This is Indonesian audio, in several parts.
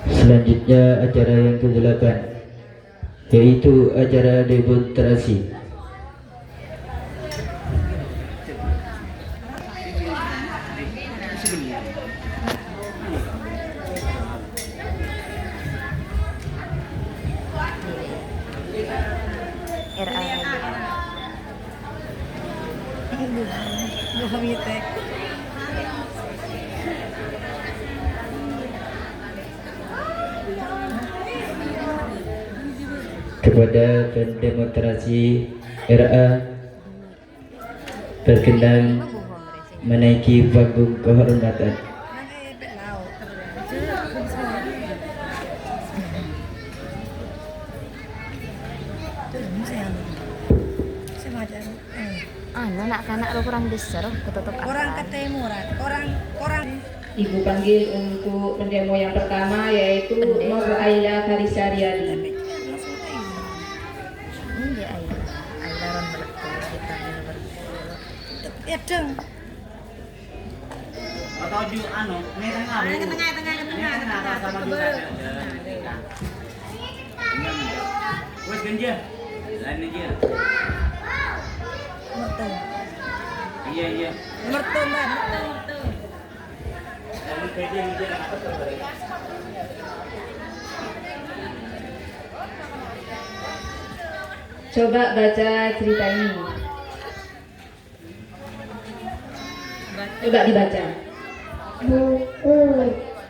Selanjutnya acara yang ke-8, yaitu acara demonstrasi. Kepada pendemonstrasi RA berkenan menaiki panggung kehormatan. Anak-anak lo kurang besar, ketutup orang ketemu orang Ibu panggil untuk pendemo yang pertama yaitu Nur Aila Karisariadi. Ini Aila ron berkata kita ya dong. Atau ju anu, ini tengah sama juga. Wes genjer. Lain aja. Mertu. Iya. Mertu mbak. Coba baca cerita ini. Coba dibaca. Buku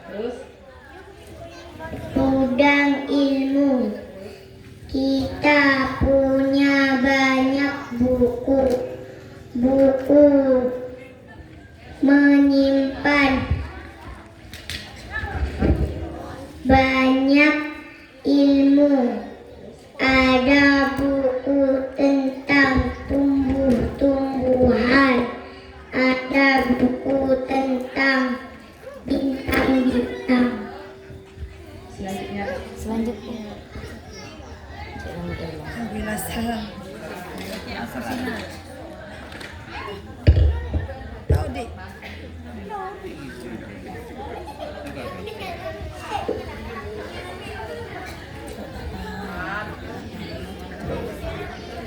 Terus gudang ilmu. Kita punya banyak buku. Buku menyimpan banyak ilmu. Ada buku tentang tumbuh-tumbuhan. Ada buku tentang bintang-bintang. selanjutnya. Alhamdulillah salam. Tahu deh.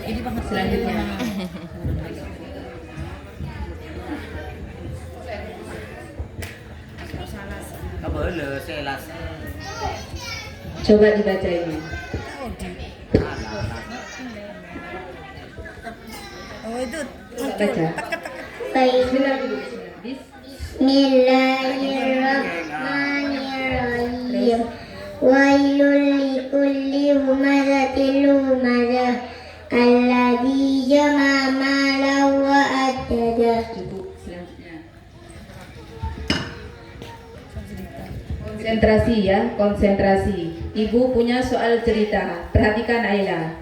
Ini banget selanjutnya. Kabel selas. Coba dibaca ini. tahu deh. Oh itu Baca. Baik. Bismillah dulu. Bismillahirrahmanirrahim. Wailul likulli humazatil lumazah alladzi jama'a malan wa addada. Cukup. Selanjutnya. Konsentrasi ya, konsentrasi. Ibu punya soal cerita. Perhatikan Aila.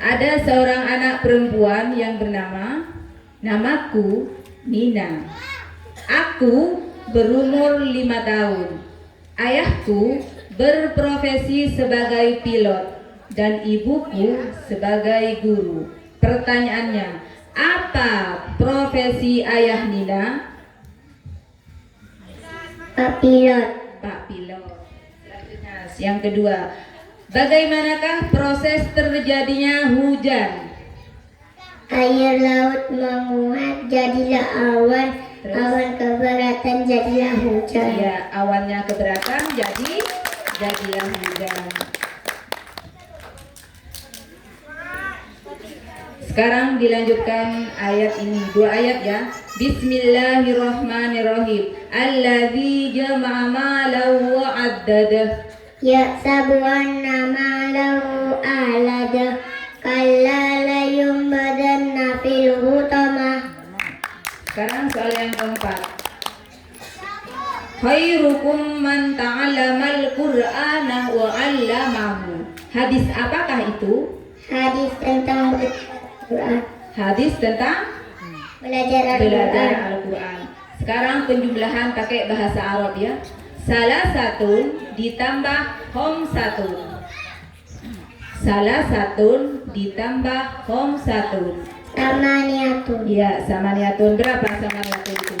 Ada seorang anak perempuan yang bernama, namaku Nina. Aku berumur 5 tahun. Ayahku berprofesi sebagai pilot dan ibuku sebagai guru. Pertanyaannya, apa profesi ayah Nina? Pak Pilot. Pak Pilot. Selanjutnya, yang kedua, bagaimanakah proses terjadinya hujan? Air laut menguat jadilah awan. Terus? Awan keberatan jadilah hujan. Ya, awannya keberatan jadilah hujan. Sekarang dilanjutkan ayat ini, 2 ayat ya. Bismillahirrahmanirrahim. Alladzi jama'a malan wa addadah. Ya sabuan nama lahu alada kalla layum badanna fil hutama. Sekarang soal yang keempat. Khairukum man ta'allamal Qur'ana wa 'allamahu. Hadis apakah itu? Hadis tentang Al-Quran. Hadis tentang Belajar belajar Al-Quran. Al-Quran. Sekarang penjumlahan pakai bahasa Arab ya. Salah satu ditambah hom satu. Salah satu ditambah hom satu. Tamaniyatun. Ya, samaniatun. Berapa samaniatun itu?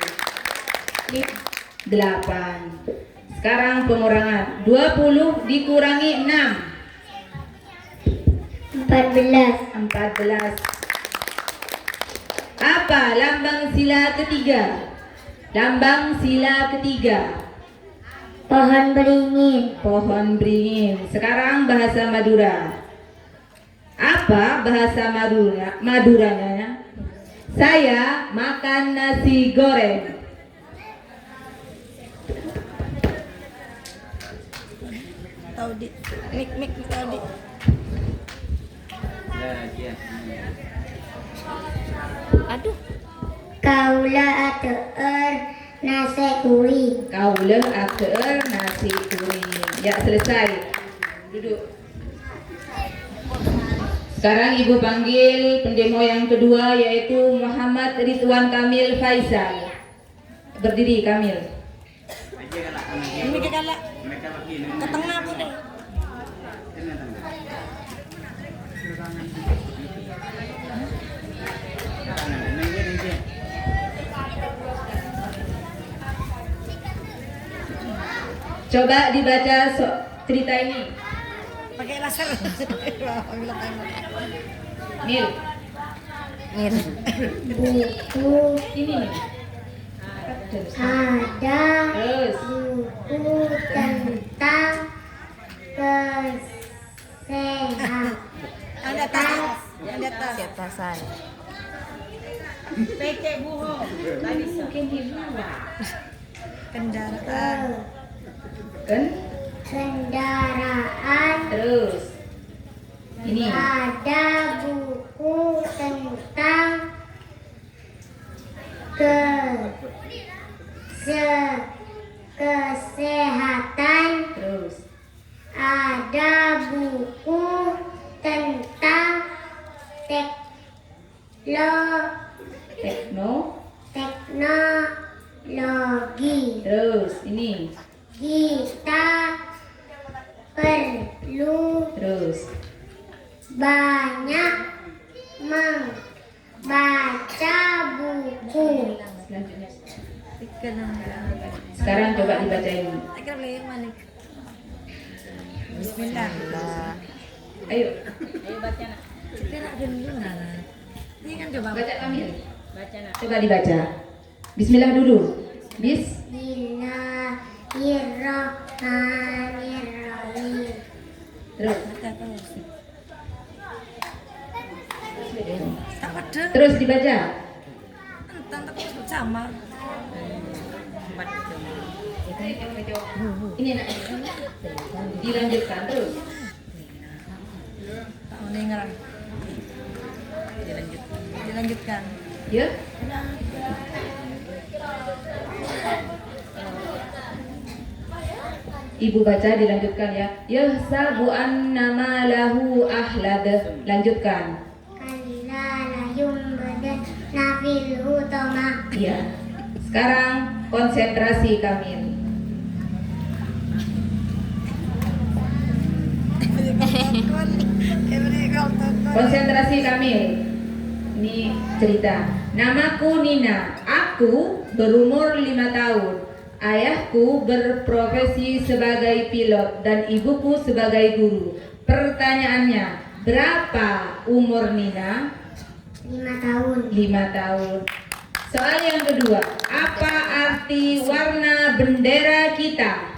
8. Sekarang pengurangan. 20 dikurangi 6. 14. 14. Apa lambang sila ketiga? Lambang sila ketiga. Pohon beringin. Pohon beringin. Sekarang bahasa Madura. Apa bahasa Maduranya? Saya makan nasi goreng. Tahu di. Mik tahu di. Aduh. Kaula ateueur nase kuring. Kauleuh akeueur nasi kuring. Ya, selesai. Duduk. Sekarang Ibu panggil pendemo yang kedua yaitu Muhammad Ridwan Kamil Faisal. Berdiri Kamil. Ini ke kalak. Ke tengah pun deh. Coba dibaca cerita ini. Pakai laser. Nil, Mir. Buku ini nih. ada Terus, buku tentang kesehatan. Ada tas. Ada tas. Siatasan. Kendaraan. kan? Kendaraan. Terus, ini. Ada buku tentang kesehatan. Terus, Ada buku tentang teknologi. terus, ini. Kita perlu Terus, banyak membaca buku. selanjutnya. Sekarang coba dibaca ini. Akhirnya beli yang mana? Bismillah. Ayo, Kita nak dulu nah. Ini kan coba. baca Kamil. Coba dibaca. Bismillah dulu. Bismillahirrahmanirrahim. Terus, Tak ada. terus dibaca. Entah tak sama. Ini nak dilanjutkan terus. Tak mau dengar. Dilanjutkan. Ya. Ibu baca dilanjutkan ya. Yahsabu annama lahu ahlad. Lanjutkan. Kalla layum badan nafil hutama. Iya. Sekarang konsentrasi Kamil. Konsentrasi Kamil. Ini cerita. Namaku Nina. Aku berumur 5 tahun. Ayahku berprofesi sebagai pilot dan ibuku sebagai guru. Pertanyaannya, berapa umur Nina? 5 tahun. 5 tahun. Soal yang kedua, apa arti warna bendera kita?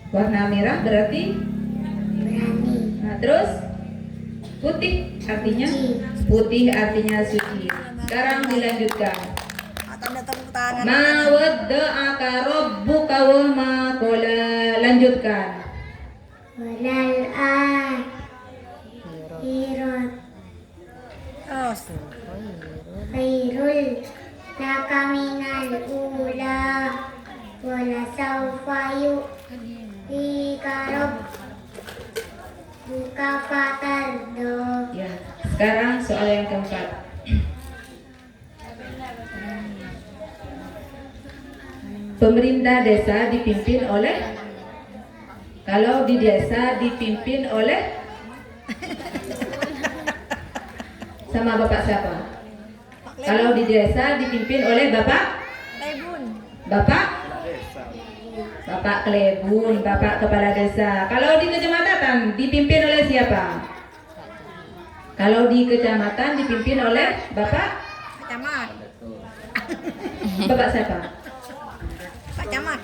Warna merah berarti? Berani. Nah, terus putih artinya? Putih artinya suci. Sekarang dilanjutkan. Tanda tepuk tangan. Ma wadda'aka rabbuka wa ma qala. Lanjutkan. Walal akhirat Terus. khairul laka minal ula wala sawfa yu'tika rabbuka fatardo. Ya, sekarang soal yang keempat. Pemerintah desa dipimpin oleh, kalau di desa dipimpin oleh sama bapak siapa? Kalau di desa dipimpin oleh bapak Lebun. Bapak? Bapak Klebun, Bapak Kepala Desa. Kalau di kecamatan dipimpin oleh siapa? Kalau di kecamatan dipimpin oleh Bapak? Camat. Bapak siapa? Pak Camat.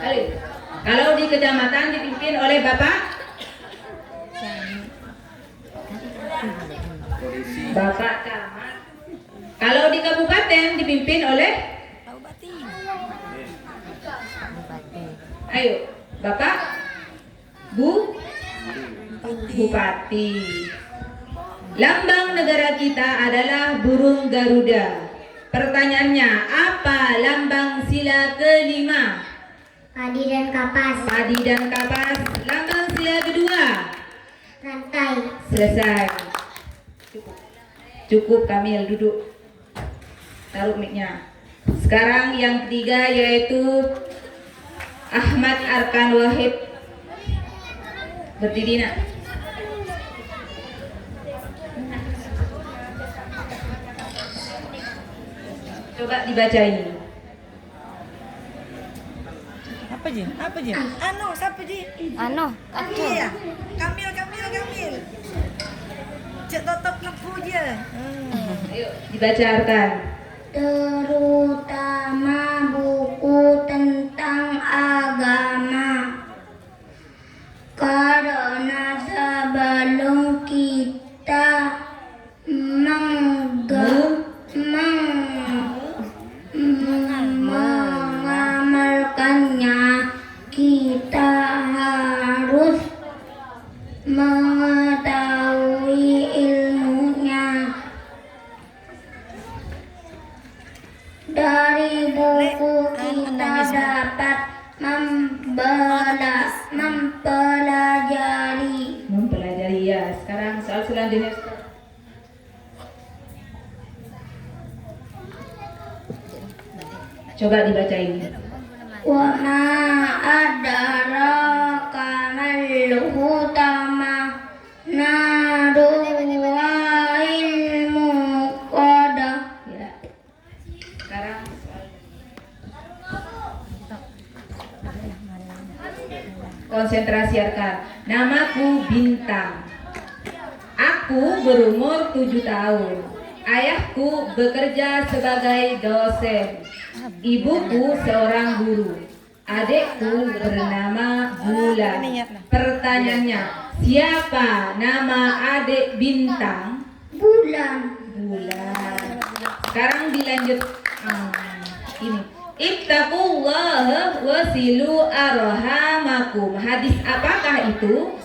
Ayo. Kalau di kecamatan dipimpin oleh Bapak? Bapak Camat. Kalau di kabupaten dipimpin oleh? Pak Bupati. Ayo, Bapak? Bu? Bupati. Lambang negara kita adalah burung Garuda. Pertanyaannya, apa lambang sila kelima? Padi dan kapas. Padi dan kapas. Lambang sila kedua? Rantai. Selesai. Cukup Kamil, duduk. Taruh mic-nya. Sekarang yang ketiga yaitu Ahmad Arkan Wahid. Berdiri nak. Coba dibaca ini. Apa je? Apa je? Anu, siapa je? Anu, kacau. Iya. Kamil. Cek tutup lempu je. Ayo dibaca Arkan. Terutama buku tentang agama. Karena sebelum kita mengamalkannya, kita harus mengetahui ilmunya. Dari buku kita dapat Mempelajari ya. Sekarang soal selanjutnya. Coba dibaca ini. wa ma adraka mal hutama naru wa ilmu qada. Ya. Sekarang konsentrasi Arkan. Namaku Bintang. Aku berumur 7 tahun. Ayahku bekerja sebagai dosen. Ibuku seorang guru. Adikku bernama Bulan. Pertanyaannya, siapa nama adik Bintang? Bulan. Bulan. Sekarang dilanjut ini. Ittaqullaha wasilu arhamakum. Hadis apakah itu?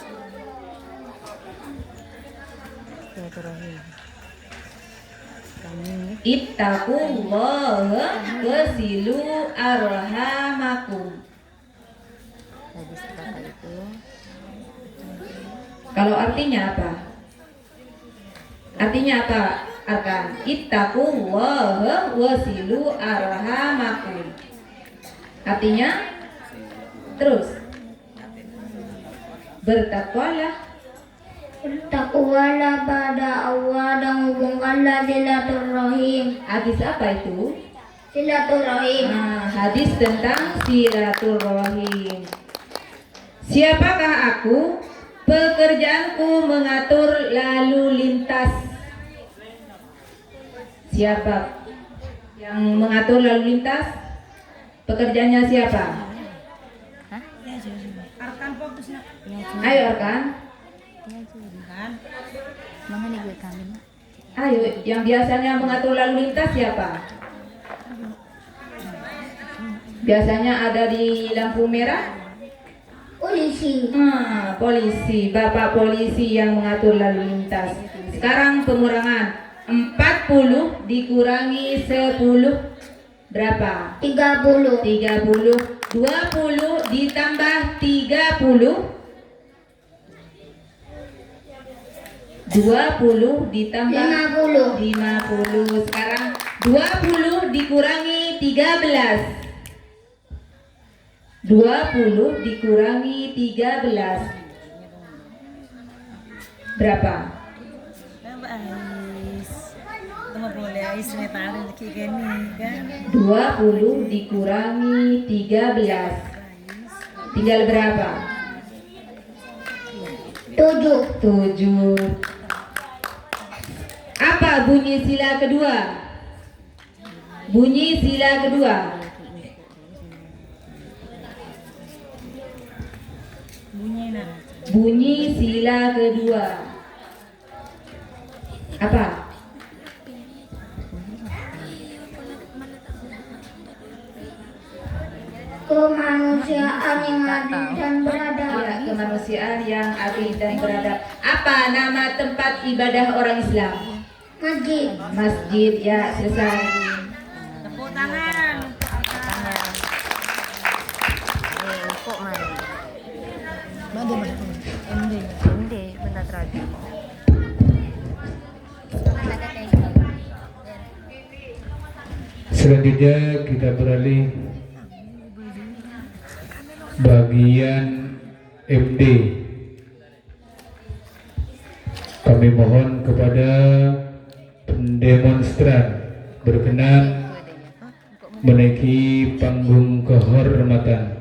Ittaqullaha wasilu arhamakum. Hadis apakah itu? Kalau artinya apa? Artinya apa? Arkan. Ittaqullaha wasilu arhamakum. Artinya terus bertakwalah. Bertakwalah pada Allah dan hubungkanlah silaturahim. Hadis apa itu? Silaturahim. Hadis tentang silaturahim. Siapakah aku? Pekerjaanku mengatur lalu lintas. Siapa yang mengatur lalu lintas? Pekerjaannya siapa? Arkan fokus nak. Ayo Arkan. Kan? Mana nih gue kami? Ayo, yang biasanya mengatur lalu lintas siapa? Biasanya ada di lampu merah? Polisi. Polisi, Bapak polisi yang mengatur lalu lintas. Sekarang pengurangan. 40 dikurangi 10 berapa? 30. 30. 20 ditambah 30. 20 ditambah 50. Sekarang 20 dikurangi 13. 20 dikurangi 13 berapa? Ais. Tunggu boleh Isne tarik kikeni kan. 20 dikurangi 13. Tinggal berapa? 7. Apa bunyi sila kedua? Bunyi sila kedua. Bunyi na. Bunyi sila kedua. Apa? Kemanusiaan yang adil dan beradab. Ya, kemanusiaan yang adil dan beradab. Apa nama tempat ibadah orang Islam? Masjid. Masjid. Ya, selesai. Tepuk tangan. Kok mana? Bagaimana? Ending. Hindi, benda terakhir. Selanjutnya kita beralih bagian MD. Kami mohon kepada pendemonstran berkenan menaiki panggung kehormatan.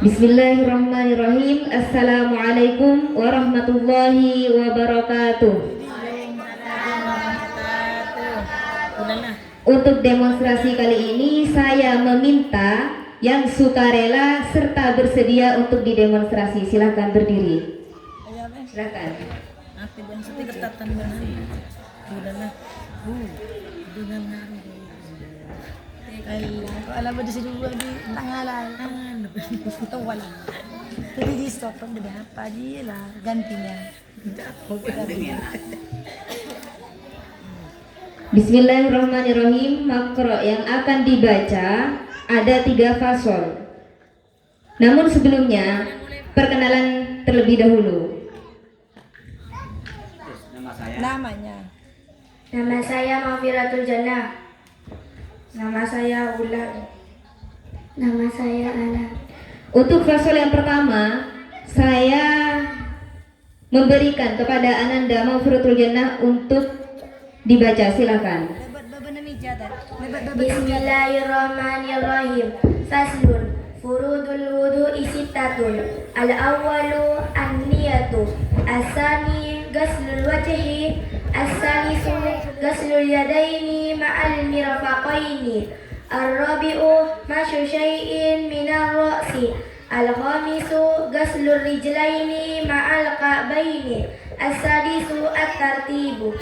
Bismillahirrahmanirrahim. Assalamualaikum warahmatullahi wabarakatuh. Untuk demonstrasi kali ini saya meminta yang sukarela serta bersedia untuk didemonstrasi. Silahkan berdiri. Silahkan. Ate bang sa tigatan ba na? Udahlah. Dengan naru. Alam mo di sini gua di tangalan. Ito wala. Jadi di stop pag diba? Padi lah gantinya. Bismillahirrahmanirrahim. Makro yang akan dibaca ada 3 fasol. Namun sebelumnya perkenalan terlebih dahulu. Namanya. Nama saya Mafiratul Jannah. Nama saya Ulan. Nama saya Ana. Untuk fasol yang pertama, saya memberikan kepada Ananda Mafiratul Jannah untuk dibaca. Silakan. Bismillahirrahmanirrahim. Faslun. Furudul wudu'i sittatun. Al-awwalu an-niyatu. As-sani ghaslul wajhi. As-salisu ghaslul yadaini ma'al mirfaqaini. Ar-rabi'u mashu syai'in minar ra'si. Al-khamisu ghaslul rijlaini ma'al ka'baini. As-sadisu at-tartibu.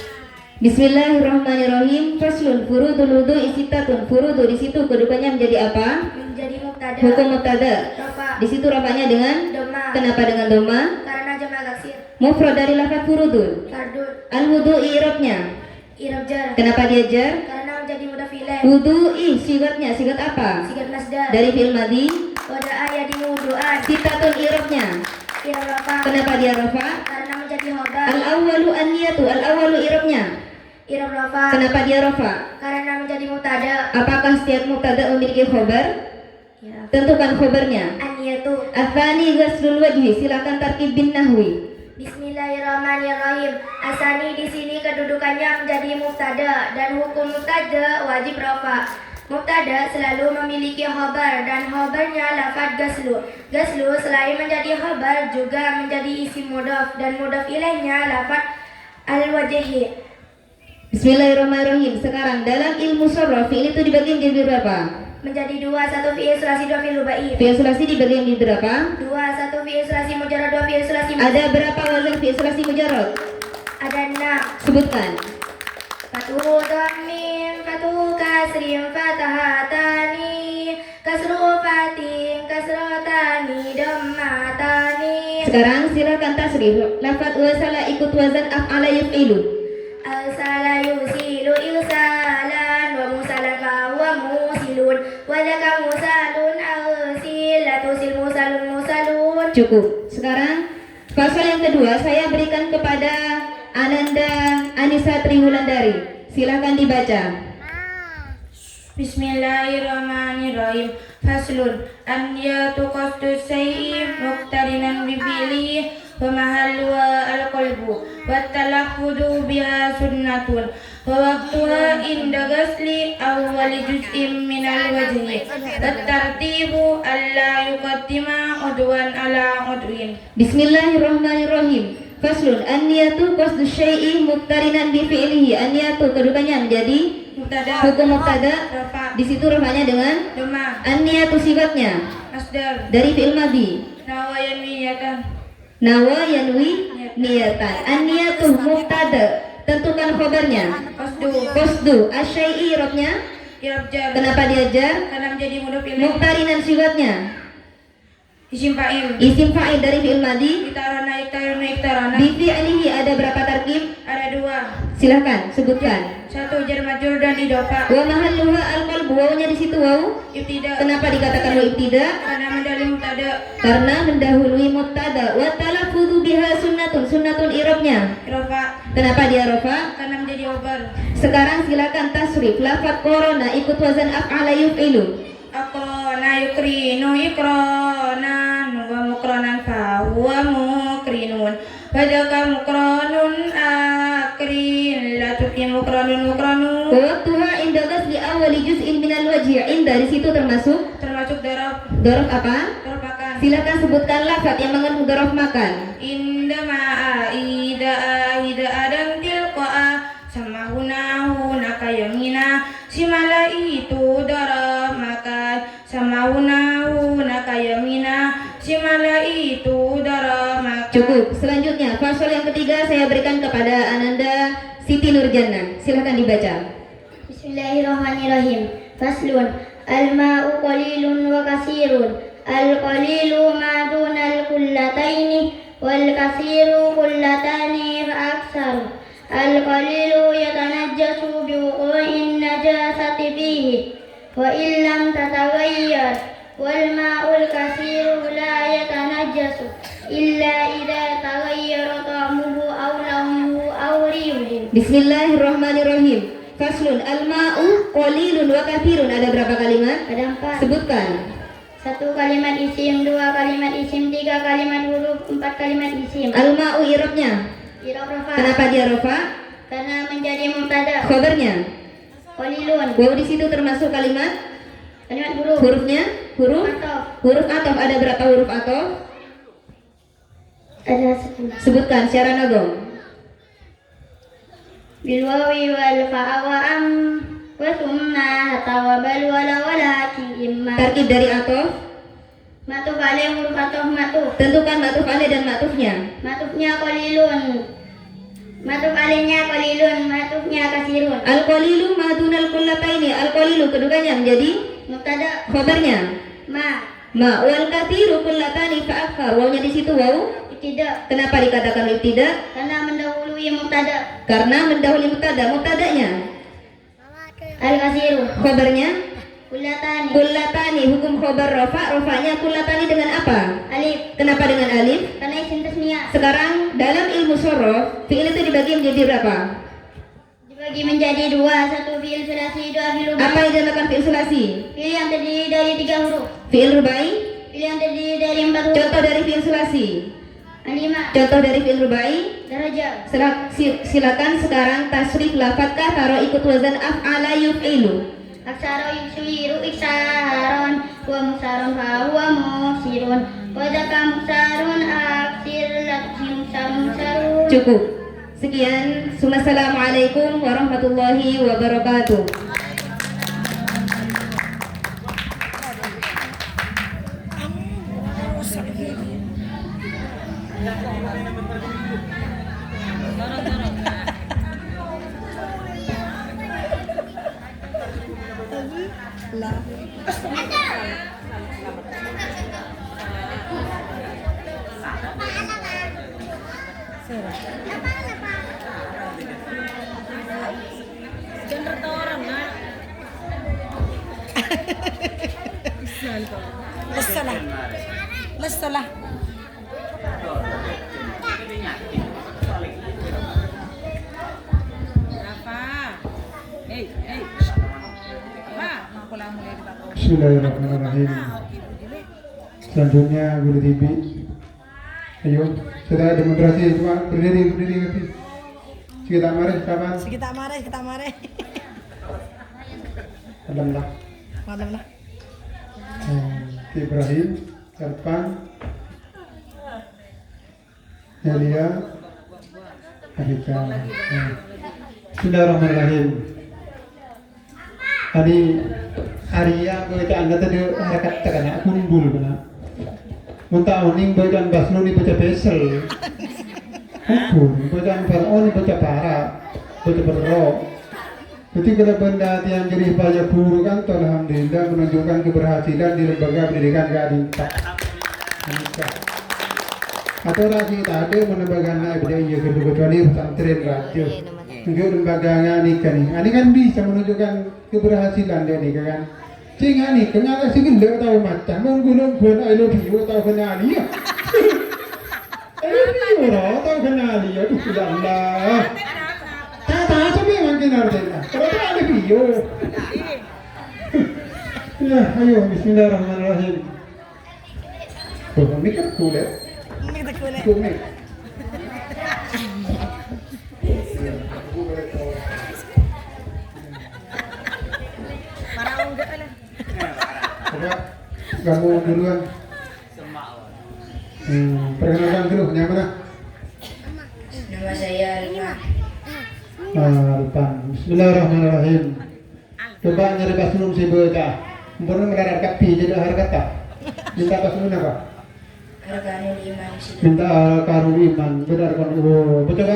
Bismillahirrahmanirrahim. Faslun. Furudul wudu'i sittatun. Furudu di situ kedudukannya menjadi apa? Menjadi mubtada. Hukum mubtada. Rafa. Di situ rafanya dengan Doma. kenapa dengan doma? Karena jamak taksir. Mufrad dari lafaz furudun. Fardun. Al wudu'i i'rabnya. Irab jar. Kenapa dia jar? Karena menjadi mudhaf ilaih. Wudu'i sigatnya sigat apa? Sigat masdar. Dari fi'il madhi. Wada'a yadi wudu'an. Sitatun i'rabnya. Irab rafa. Kenapa dia rafa? Karena menjadi khobar. Al awwalu an-niyatu. Al awwalu i'rabnya. Irab rafa. Kenapa dia rafa? Karena menjadi mubtada. Apakah setiap mubtada memiliki khobar? Ya. Tentukan khobarnya. An-niyatu. Atsani ghaslul wajhi. Silakan tarkib bin nahwi. Bismillahirrahmanirrahim. Asani di sini kedudukannya menjadi mubtada dan hukum mubtada wajib rafa. Mubtada selalu memiliki khobar dan khobarnya lafaz gaslu. Gaslu selain menjadi khobar juga menjadi isim mudhaf dan mudhaf ilaihnya lafaz al-wajhi. Bismillahirrahmanirrahim. Sekarang dalam ilmu sharaf fi'il itu dibagi menjadi berapa? Menjadi 2, 1 fi'il sulasi 2 fi'il rubai. Fi'il sulasi dibagi menjadi berapa? 2, 1 fi'il sulasi mujarrad 2 fi'il sulasi Ada berapa wazan fi'il sulasi mujarrad? ada 6. Sebutkan. Fatuhu dhammin, fatuhu kasrin, fatahatani, kasru fatin, kasrotani, dhammatani. Sekarang silakan tasrif. Lafaz wasala ikut wazan af'ala yuf'ilu. Arsala yusilu irsalan, wa musalan fa huwa musilun, wa laka musalun arsil, la tusil musalun Cukup. Sekarang pasal yang kedua saya berikan kepada Ananda Anissa Triwulandari. Silakan dibaca. Bismillahirrahmanirrahim. Faslun an yatuqastu sayyi muqtarinan bifili wa mahalluha al-qalbu wa talaffudu biha sunnatun wa waqtuha inda ghasli awwali juz'in minal wajhi wa tartibu alla yuqaddima udwan ala udwin. Bismillahirrahmanirrahim. Faslun an-niyatu qasdu syai'i muqtarinan bi fi'lihi. An-niyatu kedudukannya menjadi hukum mubtada. Di situ rafanya dengan Doma an-niyatu sifatnya masdar dari fi'il madhi. nawayan niyatan Nawa yanwi niyatan. An-niyatu mubtada. Tentukan khabarnya. Qasdu asyai'i robnya. irabjar Kenapa diajar? karena menjadi mudhof ilaih. Muqtarinan sifatnya Isim fa'il isim fa'il dari fi'il madhi. iktarana Di fi'lihi ada berapa tarkib? ada 2. Silahkan sebutkan. 1 jar majrur dan idofa. Wa mahalluha al-qalbu. Wawunya di situ wawu. Ibtida Kenapa dikatakan wa ibtida? karena mendahului mubtada. Karena mendahului mubtada. Wa talaffudzu biha sunnatun. Sunnatun i'rabnya. Irofa Kenapa dia rafa? karena menjadi khobar. Sekarang silakan tasrif. Lafaz korona ikut wazan af'ala yuf'ilu. Aqrana yukrinu ikranan wa mukranan fa huwa mukrinun. Wadaka mukranun akrin la tuki mukranun. Waktuha inda ghasli awwali juz'in minal wajhi. Inda di situ termasuk Termasuk darab dzaraf apa? terpakan. Silakan sebutkan lafaz yang mengandung dzaraf makan. Inda ma'a ida dan tilqa'a samahuna kayamina simala itu darab makan samahuna kayamina simala itu darab makan. Cukup. Selanjutnya fasal yang ketiga saya berikan kepada Ananda Siti Nurjana. Silakan dibaca. Bismillahirrahmanirrahim. Faslun al-ma'u qalilun wa kasirun. Al-qalilu ma dunal kullataini wal kasiru kullatani fa aksaru. Al-qalilu yatanajjasu bi wuqu'in najasati fihi wa illam tataghayyar wal ma'ul kasiru la yatanajjasu illa idza taghayyara ta'muhu aw launuhu aw rihuhu. Bismillahirrahmanirrahim. Faslun al-ma'u qalilun wa katsirun. Ada berapa kalimat? Ada 4. Sebutkan. 1 kalimat isim, 2 kalimat isim, 3 kalimat huruf, 4 kalimat isim. Al-ma'u i'rabnya. I'rab rafa Kenapa dia rafa? karena menjadi mubtada. Khabarnya. Qalilun Waw di situ termasuk kalimat. kalimat huruf. Hurufnya huruf Atau huruf atof. Ada berapa huruf atof? ada 10. Sebutkan secara nagom. Bil wawi wal fa'a wa am wa thumma hatta wa bal wala walakin imma. Tarkib dari atof. Matuf alaih huruf ataf matuf. Tentukan matuf alaih dan matufnya. Matufnya qalilun. Matuf alaihnya qalilun, matufnya kasirun. Al-qalilu madunal kullataini. Al-qalilu kedudukannya menjadi Mubtada khabarnya. ma Ma wal katsiru kullatani fa akthar. Wawnya di situ waw. tidak Kenapa dikatakan tidak? karena mendahului mubtada. Karena mendahului mubtada. Mubtadanya Al-kasiru khabarnya kullatani kullatani. Hukum khabar rafa. Rafanya kullatani dengan apa? alif Kenapa dengan alif? karena isim tasniyah. Sekarang dalam ilmu sorof fi'il itu dibagi menjadi berapa? Dibagi menjadi 2, 1 fi'il sulasi, 2 fi'il rubai. Apa yang dinamakan fi'il sulasi? Fi'il yang terdiri dari 3 huruf. Fi'il rubai. Fi'il yang terdiri dari 4 huruf. Contoh dari fi'il sulasi. Alima Contoh dari fi'il rubai. daraja. Silakan sekarang tasrif lafaz kathara ikut wazan af'ala yuf'ilu. Aksara yuksiru iksaron wa muksaron fa huwa muksirun wa dzaka muksarun aksir lati muksarun. Cukup. Sekian. Assalamualaikum warahmatullahi wabarakatuh. Lasa lah. Bismillahirrahmanirrahim. Selanjutnya Guru TV. Ayo, sudah demonstrasi cuma berdiri nanti. Kita mari kapan? Kita mare. Malam lah. Malam lah. Ibrahim, Serpan, Elia, Arika. Bismillahirrahmanirrahim. Tadi Arya bacaan tadi harakat takana kumbul benar. Muntah oning bacaan Baslo ni baca besel. Bacaan Faraon ni baca para, baca berro. Jadi kalau benda yang jadi banyak guru kan, alhamdulillah menunjukkan keberhasilan di lembaga pendidikan Gadinta. Atau lagi tadi menambahkan ada yang kecuali pesantren radio. Untuk lembaga ini kan bisa menunjukkan keberhasilan dia ni kan. Cing ni kenapa sih gila tahu macam menggulung buat I love you tahu kenal dia. I love you tahu kenal dia tu sudah lah. Tak sampai makin ada. Kalau tak ada video. Ya, ayo Bismillahirrahmanirrahim. Kau mikir kulit. Kulit. Coba kamu duluan. Perkenalkan dulu, nama mana? Nama saya Alma. Alpan. Bismillahirrahmanirrahim. Coba nyari paslon si bocah. Umpamanya melarat kapi jadi harga tak. Minta paslon apa? Arkanul Iman. Minta karun iman. Benar kan? Oh, betul.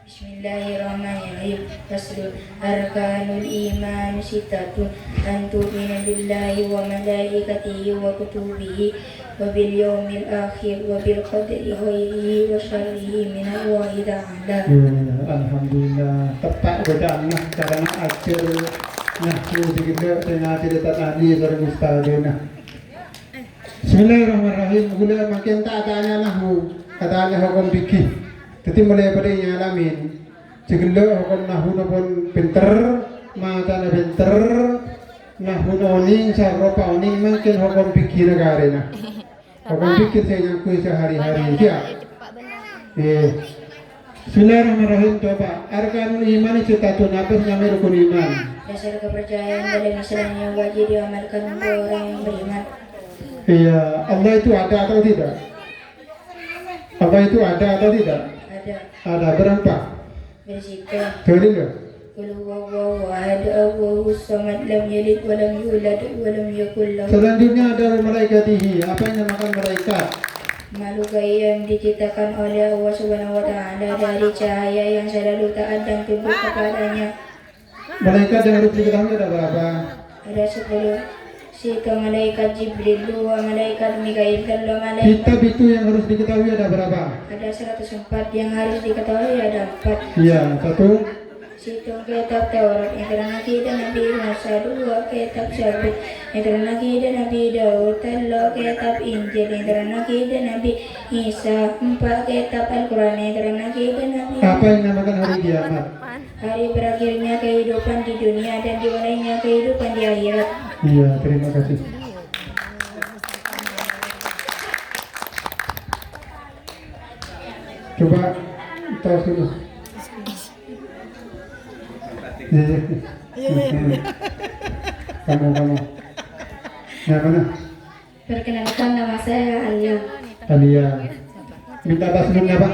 Bismillahirrahmanirrahim. Faslun arkanul iman sittatun an tu'mina billahi wa malaikatihi wa kutubihi wa bil yawmil akhir wa bil qadri khairihi wa syarrihi min Allahi ta'ala. Alhamdulillah. Tepat bacaan nah cara nak ajar nah kita tengah cerita tadi dari mustadina. Bismillahirrahmanirrahim. Gula makin tak tanya nahu katanya hukum fikih. Jadi mulai pada yang alamin segala hukum nahu pun pinter mata pinter nahu oning saropa oning makin hukum fikir negara na hukum fikir saya nyangkui sehari-hari ya. Bismillahirrahmanirrahim. Coba arkanul iman itu satu apa namanya rukun iman? Dasar kepercayaan dalam Islam yang wajib diamalkan untuk orang yang beriman. Iya, Allah itu ada atau tidak? Allah itu ada atau tidak? Ada berapa? Bersihkan. Kedua. Qul huwallahu ahad, Allahus samad, lam yalid wa lam yulad wa lam yakul lahu. Selanjutnya ada malaikatihi. Apa yang dinamakan malaikat? Makhluk yang diciptakan oleh Allah Subhanahu wa taala dari cahaya yang selalu taat dan tunduk kepadanya. Malaikat yang harus diketahui ada berapa? Ada 10. Situ malaikat Jibril, 2 malaikat Mikail, 3 malaikat. Kitab itu yang harus diketahui ada berapa? Ada 104 yang harus diketahui ada 4. Iya, 1. Situ kitab Taurat yang terang akidah Nabi Musa, 2 kitab Zabur yang terang akidah Nabi Daud, 3 kitab Injil yang terang akidah Nabi Isa, 4 kitab Al-Quran yang terang akidah Nabi. Apa yang dinamakan hari kiamat? Hari berakhirnya kehidupan di dunia dan dimulainya kehidupan di akhirat. Iya, terima kasih. Coba tos dulu. Kamu. Nah, mana? Perkenalkan nama saya Alia. Alia. Minta paslon apa?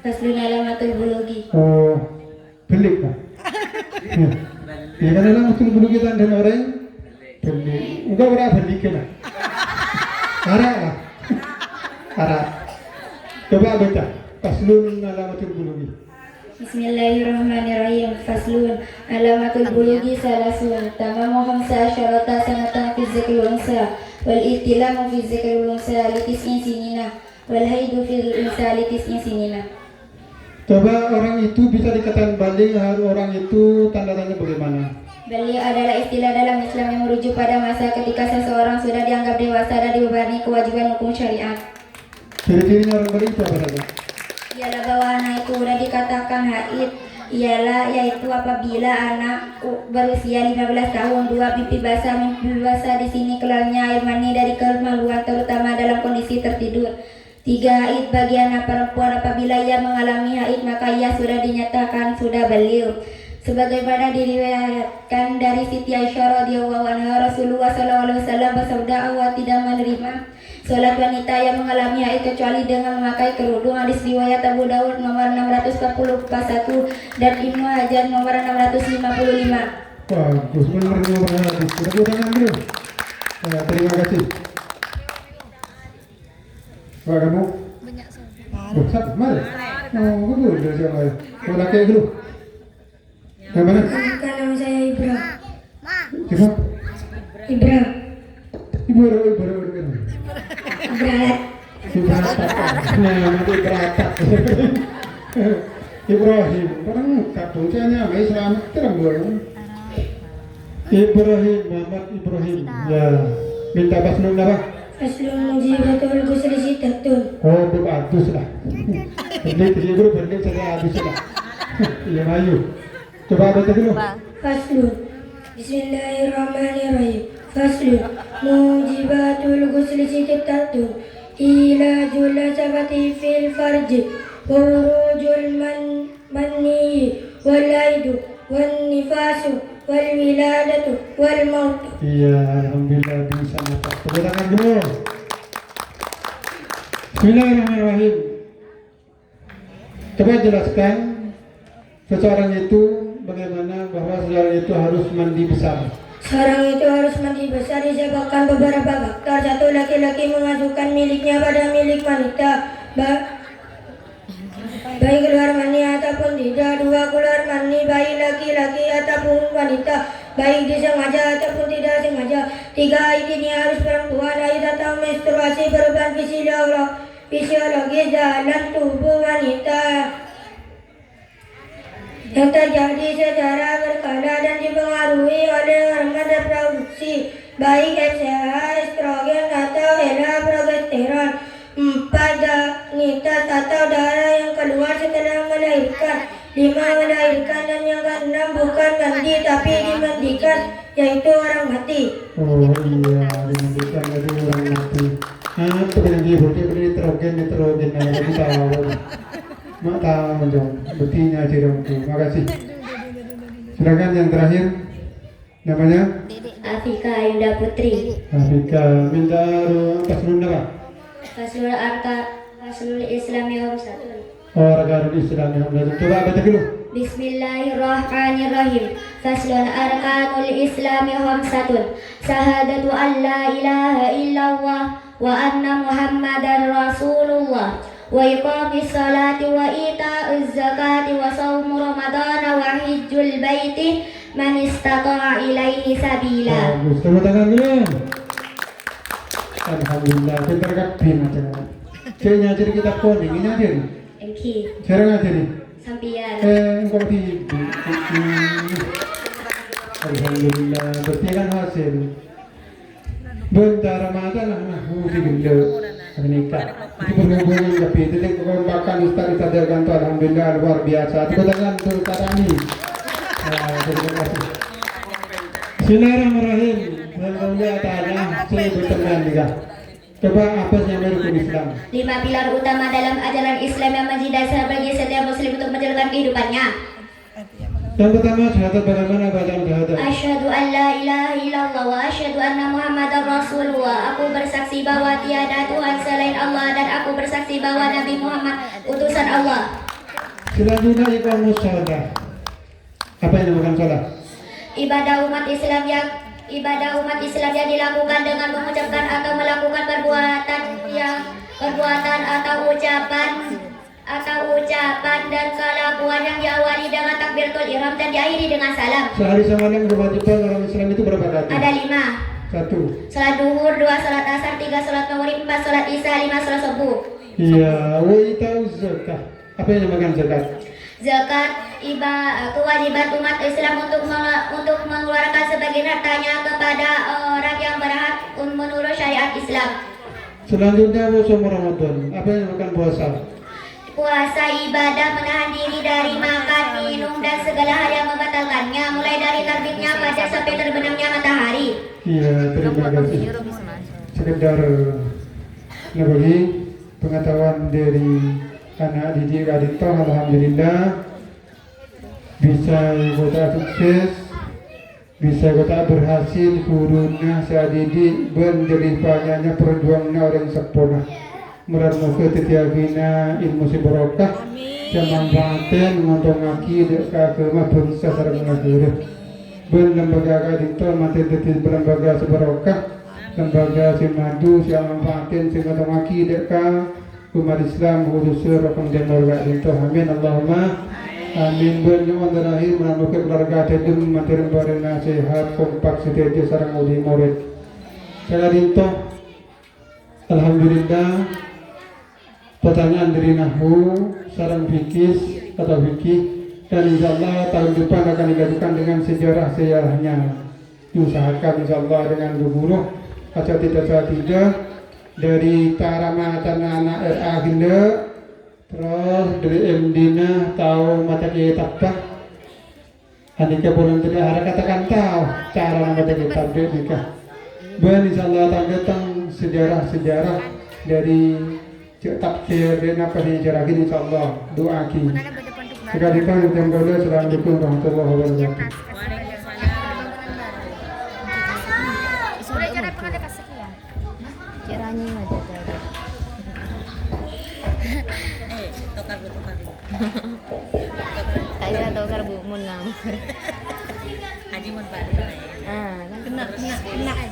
Faslun alamatul bulugi. Oh, belik pak. Ya kan alamatul bulugi dan orang belik. Enggak berapa belik lah. Arah. Coba baca. Faslun alamatul bulugi. Bismillahirrahmanirrahim. Faslun alamatul bulugi salasun. Tamamu khamsa asyarata sanatan fi zikril unsa wal ihtilamu fi zikril unsa li tis'in sinina wal haidu fi unsa li tis'in sinina. Coba orang itu bisa dikatakan balik, orang itu tanda-tanya bagaimana? Balik adalah istilah dalam Islam yang merujuk pada masa ketika seseorang sudah dianggap dewasa dan dibebani kewajiban hukum syariat. Ciri-cirinya orang balik itu apa saja? Ialah bahwa anak itu sudah dikatakan haid, ialah yaitu apabila anak berusia 15 tahun, 2 pipi basah, mimpi basah di sini keluarnya air mani dari kemaluan terutama dalam kondisi tertidur. 3. Haid bagi anak perempuan apabila ia mengalami haid maka ia sudah dinyatakan sudah balighh. Sebagaimana diriwayatkan dari Siti Aisyah radhiyallahu anha, Rasulullah sallallahu alaihi wasallam bersabda, "Allah tidak menerima salat wanita yang mengalami haid kecuali dengan memakai kerudung." Hadis riwayat Abu Dawud nomor 641 dan Ibnu Hajar nomor 655. Bagus, benar nomor hadis. Tepuk tangan dulu. Terima kasih. Wah, kamu? Oh, sab, mari. Oh, betul dari siapa ya? Mau laki dulu. Yang mana? Nama saya Ibra. Siapa? Ibra. Ibu. Ibra. Nah, nanti beratak. Ibrahim, orang kadungnya Islam terang bolong. Ibrahim, Muhammad Ibrahim. Ya, minta basnul apa? Aslun mujibatul ghusli sittatun. Oh, bagus lah. Berdik saya habis lah. Iya, ayo. Coba baca dulu. Faslun. Bismillahirrahmanirrahim. Faslun. Mujibatul ghusli sittatun. Ilajul sabati fil farji. Wurujul manni wal aidu wan nifasu wal wiladatu wal maut. Iya, alhamdulillah bisa nafas. Tepuk tangan dulu. Bismillahirrahmanirrahim. Coba jelaskan seseorang itu bagaimana bahwa seseorang itu harus mandi besar. Seorang itu harus mandi besar disebabkan beberapa faktor. 1. Laki-laki mengajukan miliknya pada milik wanita, baik keluar mani ataupun tidak. 2. Keluar mani baik laki-laki ataupun wanita, baik disengaja ataupun tidak sengaja. 3. Haid ini harus perempuan. Haid atau menstruasi perubahan fisiologis dalam tubuh wanita yang terjadi secara berkala dan dipengaruhi oleh hormon reproduksi baik FSH, estrogen atau progesteron. 4. Nitas atau darah yang keluar setelah melahirkan. 5. Melahirkan dan yang ke-6 bukan mandi tapi dimandikan, yaitu orang mati. Oh iya, dimandikan jadi orang mati. Apa yang dia nitrogen nah, jadi tahu. Mak tahu dong, buktinya cirongku. Makasih. Silakan yang terakhir. Namanya? Afika Ayunda Putri. Afika, minta paslon apa? Faslul Islami Hamsatun. Arkanul Islami Hamsatun. Coba baca dulu. Bismillahirrahmanirrahim. Faslun arkanul Islami Hamsatun. Sahadatu an la ilaha illallah wa anna Muhammadar Rasulullah. Wa iqamis salati wa ita'uz zakati wa saumu ramadana wa hijjul baiti man istata'a ilaihi sabila. Bagus, tepuk tangan dulu. Alhamdulillah, pintar kabeh macam. Saya ngajar kitab kuning, ini ngajar. Engki, Saya ngajar nih. sampian. Engkau di. Alhamdulillah, berarti kan hasil. Bentar Ramadan lah, di gede. Nikah. Itu berhubungan tapi itu kekompakan Ustaz Darganto, alhamdulillah luar biasa. Tepuk tangan untuk Karani. Terima kasih. Bismillahirrahmanirrahim. Alhamdulillah ta'ala saya berteman juga. Coba apa yang rukun Islam? 5 pilar utama dalam ajaran Islam yang menjadi dasar bagi setiap muslim untuk menjalankan kehidupannya. Yang pertama syahadat, bagaimana bacaan syahadat? Asyhadu an la ilaha illallah wa asyhadu anna Muhammadar Rasulullah. Aku bersaksi bahwa tiada Tuhan selain Allah dan aku bersaksi bahwa Nabi Muhammad utusan Allah. Selanjutnya iqamus shalah. Apa yang dinamakan salat? Ibadah umat Islam yang dilakukan dengan mengucapkan atau melakukan perbuatan atau ucapan dan kelakuan yang diawali dengan takbiratul ihram dan diakhiri dengan salam. Sehari semalam diwajibkan orang Islam itu berapa kali? Ada 5. 1. Salat duhur, 2 salat asar, 3 salat maghrib, 4 salat isya, 5 salat subuh. Iya, wa itauz zakah. Apa yang dinamakan zakat? Zakat kewajiban umat Islam untuk mengeluarkan sebagian hartanya kepada orang yang berhak menurut syariat Islam. Selanjutnya puasa Ramadan. Apa yang bukan puasa? Puasa ibadah menahan diri dari makan, minum, dan segala hal yang membatalkannya, mulai dari terbitnya fajar sampai terbenamnya matahari. Iya, terima kasih. Sekedar bagi pengetahuan dari anak didik Adito, alhamdulillah bisa kota sukses, bisa kota berhasil gurunya saya didik menjadi banyaknya perjuangannya orang sempurna. Mudah-mudahan titiagina ilmu si barokah zaman paten ngontong aki dek kagema bangsa sareng negara. Ben lembaga kadito mate titi lembaga si barokah, lembaga si madu si paten si ngontong aki dek ka umat Islam khususnya rokong denor kadito. Amin Allahumma amin. Ben yang terakhir menamukan keluarga tedem materi bareng nasihat kompak setia sareng udi murid. Saya kadito alhamdulillah. Pertanyaan dari Nahu, sarang fikih atau fikih, dan insyaallah tahun depan akan digajukan dengan sejarah-sejarahnya. Diusahakan insyaallah dengan guru atau tidak dari taramatan anak RA Ginde, terus dari MD-nya tahu mata kitab tak. Andika boleh tidak harap katakan tahu cara mata kitab dia nikah. Ben insyaallah tahun datang sejarah-sejarah dari tafsir dan apa yang dicarakan insyaallah doa ki. Sekalian yang kedua assalamualaikum warahmatullahi wabarakatuh. Sudah cara pengen kasih ya. Kiranya aja tadi. Saya tahu kalau bu mun ngamuk. Haji mun balik.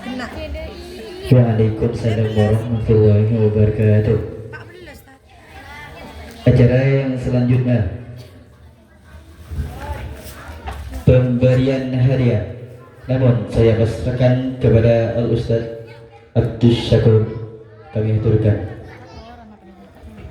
Kena. Waalaikumsalam warahmatullahi wabarakatuh. Acara yang selanjutnya pemberian hadiah. Namun saya pasrahkan kepada Al Ustaz Abdus Syakur, kami aturkan.